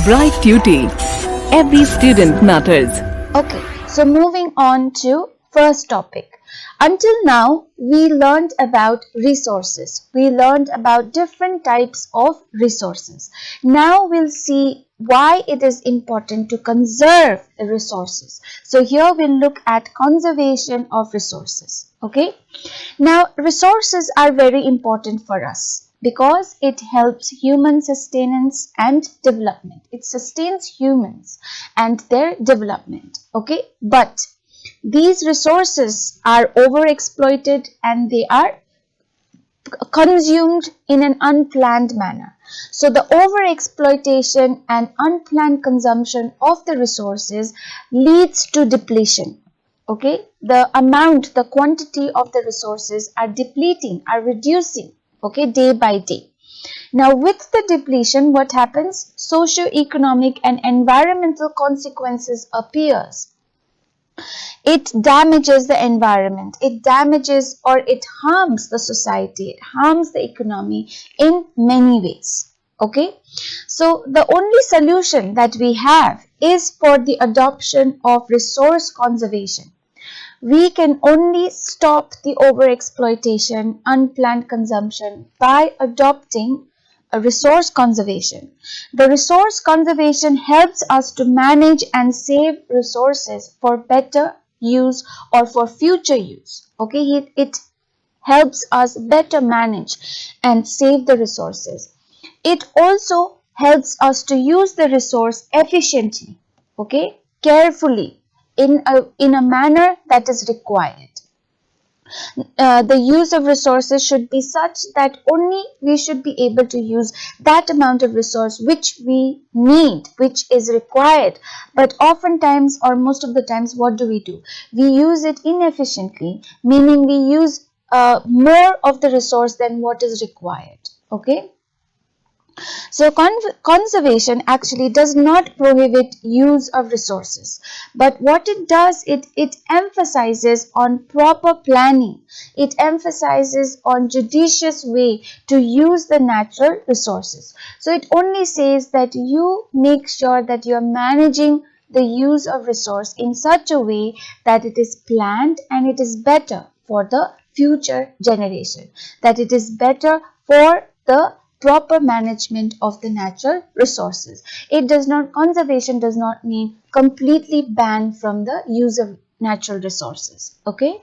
Bright Tuty. Every student matters. Okay, so moving on to first topic. Until now, we learned about resources. We learned about different types of resources. Now we'll see why it is important to conserve the resources. So here we'll look at conservation of resources. Okay. Now resources are very important for us because it helps human sustenance and development. It sustains humans and their development. Okay. But these resources are overexploited and they are consumed in an unplanned manner. So the overexploitation and unplanned consumption of the resources leads to depletion. Okay, the amount, the quantity of the resources are depleting, are reducing, okay, day by day. Now with the depletion, what happens? Socio-economic and environmental consequences appears. It damages the environment, it damages or it harms the society, it harms the economy in many ways. Okay, so the only solution that we have is for the adoption of resource conservation. We can only stop the overexploitation, unplanned consumption by adopting a resource conservation. The resource conservation helps us to manage and save resources for better use or for future use. Okay, it helps us better manage and save the resources. It also helps us to use the resource efficiently, okay, carefully, in a manner that is required. The use of resources should be such that only we should be able to use that amount of resource which we need, which is required. But oftentimes or most of the times, what do? We use it inefficiently, meaning we use more of the resource than what is required. Okay. So conservation actually does not prohibit use of resources, but what it does, it emphasizes on proper planning. It emphasizes on judicious way to use the natural resources. So it only says that you make sure that you are managing the use of resource in such a way that it is planned and it is better for the future generation, that it is better for the proper management of the natural resources. Conservation does not mean completely ban from the use of natural resources. Okay.